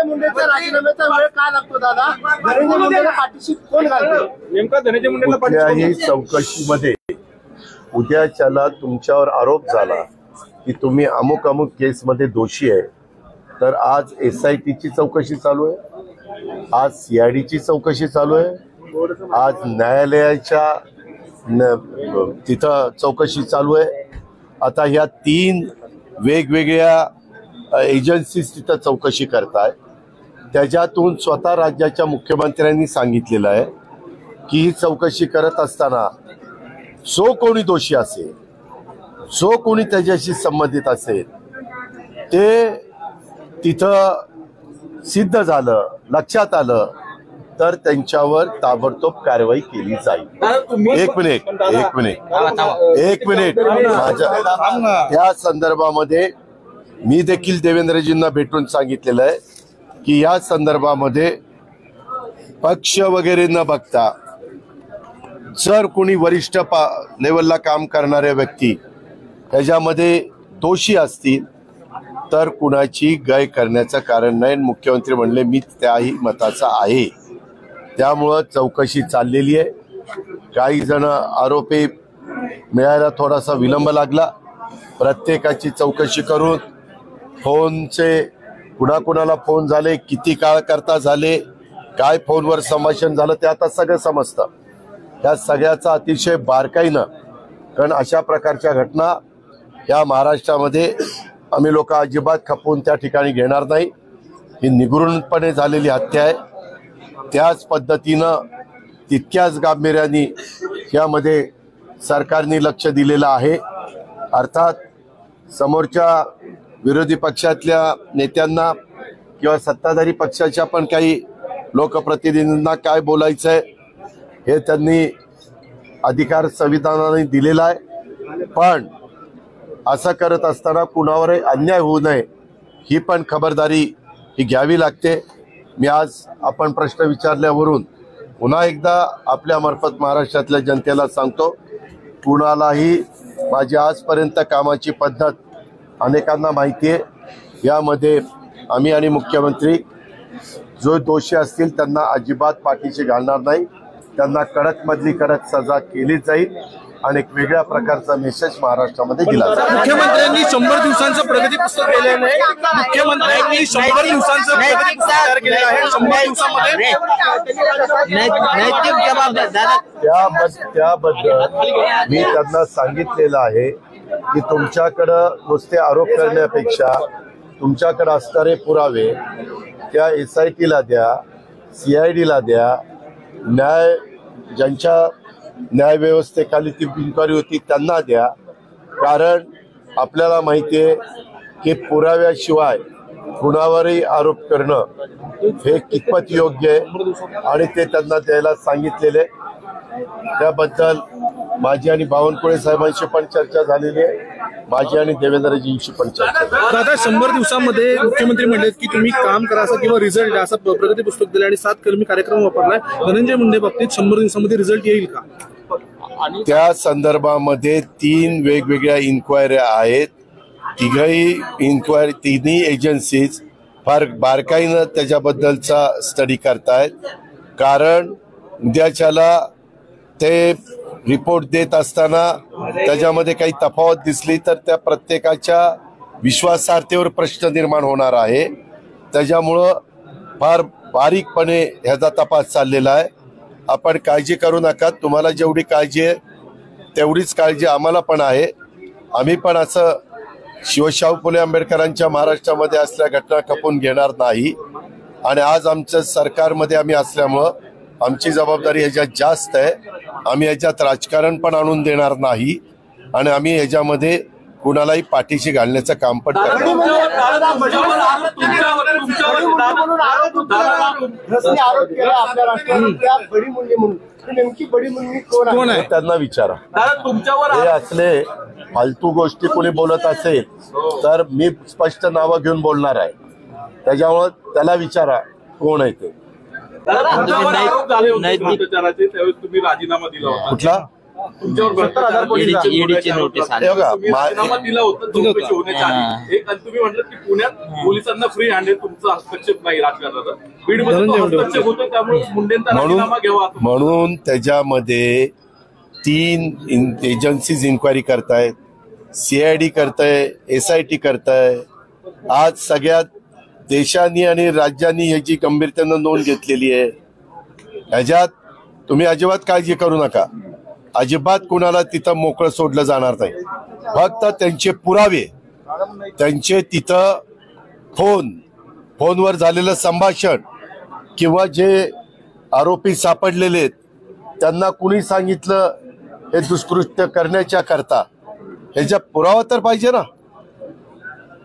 मुंडेचा राजीनाम्याचा वेळ का लागतो दादा? धनंजय मुंडेला पाठीशी कोण घालतो? नेमका धनंजय मुंडेला कुठल्याही चौकशीमध्ये उद्याच्याला तुमच्यावर आरोप झाला की तुम्ही अमुक अमुक केसमध्ये दोषी आहे, तर आज SITची चौकशी चालू आहे, आज CIDची चौकशी चालू आहे, आज न्यायालयाच्या तिथं चौकशी चालू आहे. आता ह्या 3 वेगवेगळ्या एजन्सीज तिथं चौकशी करताय. त्याच्यातून स्वतः राज्याच्या मुख्यमंत्र्यांनी सांगितलेलं आहे की ही चौकशी करत असताना जो कोणी दोषी असेल, जो कोणी त्याच्याशी संबंधित असेल, ते तिथं सिद्ध झालं, लक्षात आलं, तर त्यांच्यावर ताबडतोब कारवाई केली जाईल. एक मिनिट माझ्या त्या संदर्भामध्ये मी देखील देवेंद्रजींना भेटून सांगितलेलं आहे की या संदर्भामध्ये पक्ष वगैरे न बघता जर कोणी वरिष्ठ लेवलला काम करणारे व्यक्ती त्याच्यामध्ये दोषी असतील तर कुणाची गय करण्याचं कारण नाही. मुख्यमंत्री म्हणले मी त्याही मताचा आहे. त्यामुळं चौकशी चाललेली आहे. काही जण आरोपी मिळायला थोडासा विलंब लागला. प्रत्येकाची चौकशी करून फोनचे कुणाकुणाला फोन झाले, किती काळ करता झाले, काय फोनवर संभाषण झालं, ते आता सगळं समजतं. त्या सगळ्याचा अतिशय बारकाईनं, कारण अशा प्रकारच्या घटना या महाराष्ट्रामध्ये आम्ही लोक अजिबात खपवून त्या ठिकाणी घेणार नाही. ही निगूढपणे झालेली हत्या आहे. त्याच पद्धतीनं तितक्याच गांभीर्याने यामध्ये सरकारने लक्ष दिलेलं आहे. अर्थात समोरच्या विरोधी पक्षातल्या नेत्यांना किंवा सत्ताधारी पक्षाच्या पण काही लोकप्रतिनिधींना काय बोलायचं आहे हे त्यांनी अधिकार संविधानाने दिलेला आहे. पण असं करत असताना कुणावरही अन्याय होऊ नये ही पण खबरदारी ही घ्यावी लागते. मी आज आपण प्रश्न विचारल्यावरून पुन्हा एकदा आपल्या मार्फत महाराष्ट्रातल्या जनतेला सांगतो, कुणालाही माझी आजपर्यंत कामाची पद्धत अनेकांना माहिती आहे. यामध्ये आम्ही आणि मुख्यमंत्री जो दोषी असतील त्यांना अजिबात पाठीशी घालणार नाही. त्यांना कडक मधली कडक सजा केली जाईल आणि एक वेगळ्या प्रकारचा मेसेज महाराष्ट्रामध्ये दिला जाईल. मुख्यमंत्र्यांनी 100 दिवसांचं प्रगती पुस्तक केलेलं आहे. मुख्यमंत्र्यांनी 100 दिवसांचं प्रगती पुस्तक तयार केलेलं आहे. 100 दिवसामध्ये नैतिक जबाबदारी त्याबद्दल मी त्यांना सांगितलेलं आहे की तुमच्याकडं नुसते आरोप करण्यापेक्षा तुमच्याकडे असणारे पुरावे त्या SITला द्या, CIDला द्या, ज्यांच्या न्यायव्यवस्थेखाली ती इन्क्वायरी होती त्यांना द्या. कारण आपल्याला माहिती आहे की पुराव्याशिवाय कुणावरही आरोप करणं हे कितपत योग्य आहे आणि ते त्यांना द्यायला सांगितलेले. त्याबद्दल माझी आणि बावनकुळे साहेबांशी पण चर्चा झालेली आहे. माझी आणि देवेंद्रजींशी पण चर्चा. दादा 100 दिवसामध्ये मुख्यमंत्री म्हणले की तुम्ही काम करा असं किंवा रिझल्ट असं प्रगती पुस्तक दिलं आणि 7 कलमी कार्यक्रम वापरलाय. धनंजय मुंडे बाबतीत 100 दिवसामध्ये रिझल्ट येईल का? त्या संदर्भामध्ये 3 वेगवेगळ्या इन्क्वायऱ्या आहेत. तिन्ही एजन्सीज फार बारकाईनं त्याच्याबद्दलचा स्टडी करतायत. कारण उद्याच्याला ते रिपोर्ट देत असताना त्याच्यामध्ये काही तफावत दिसली तर त्या प्रत्येकाच्या विश्वासार्हतेवर प्रश्न निर्माण होणार आहे. त्याच्यामुळं फार बारीकपणे ह्याचा तपास चाललेला आहे. आपण काळजी करू नका. तुम्हाला जेवढी काळजी आहे तेवढीच काळजी आम्हाला पण आहे. आम्ही पण असं शिवशाहू फुले आंबेडकरांच्या महाराष्ट्रामध्ये असल्या घटना खपवून घेणार नाही. आणि आज आमच्या सरकारमध्ये आम्ही असल्यामुळं आमची जबाबदारी ह्याच्यात जास्त आहे. आम्ही ह्याच्यात राजकारण पण आणून देणार नाही आणि आम्ही ह्याच्यामध्ये कुणालाही पाठीशी घालण्याचं काम पण करणार. त्यांना विचारा. हे असले फालतू गोष्टी कोणी बोलत असेल तर मी स्पष्ट नावं घेऊन बोलणार आहे. त्याच्यामुळे त्याला विचारा कोण आहे ते. तुम्ही राजीनामा दिला होता. कुठला तुमच्यावर 70,000 ईडीची नोटीस आली. हे बघा, राजीनामा दिला होता चौकशी होण्याच्या आधी. एक आणि तुम्ही म्हटलं की पुण्यात पोलिसांना फ्री हँड आहे, तुमचा हस्तक्षेप नाही राजकारणाचा. बीडमध्ये तो हस्तक्षेप होतो, त्यामुळे मुंडेंचा राजीनामा घ्यावा असं म्हणून त्याच्यामध्ये 3 एजन्सीज इन्क्वायरी करतायत, CID करताय, SIT करताय. आज सगळ्या देशांनी आणि राज्यांनी याची गंभीरतेनं नोंद घेतलेली आहे. ह्याच्यात तुम्ही अजिबात काळजी करू नका. अजिबात कुणाला तिथं मोकळं सोडलं जाणार नाही. फक्त त्यांचे पुरावे, त्यांचे तिथं फोनवर झालेलं संभाषण किंवा जे आरोपी सापडलेले आहेत त्यांना कुणी सांगितलं हे दुष्कृत्य करण्याच्या करता, ह्याचा पुरावा तर पाहिजे ना.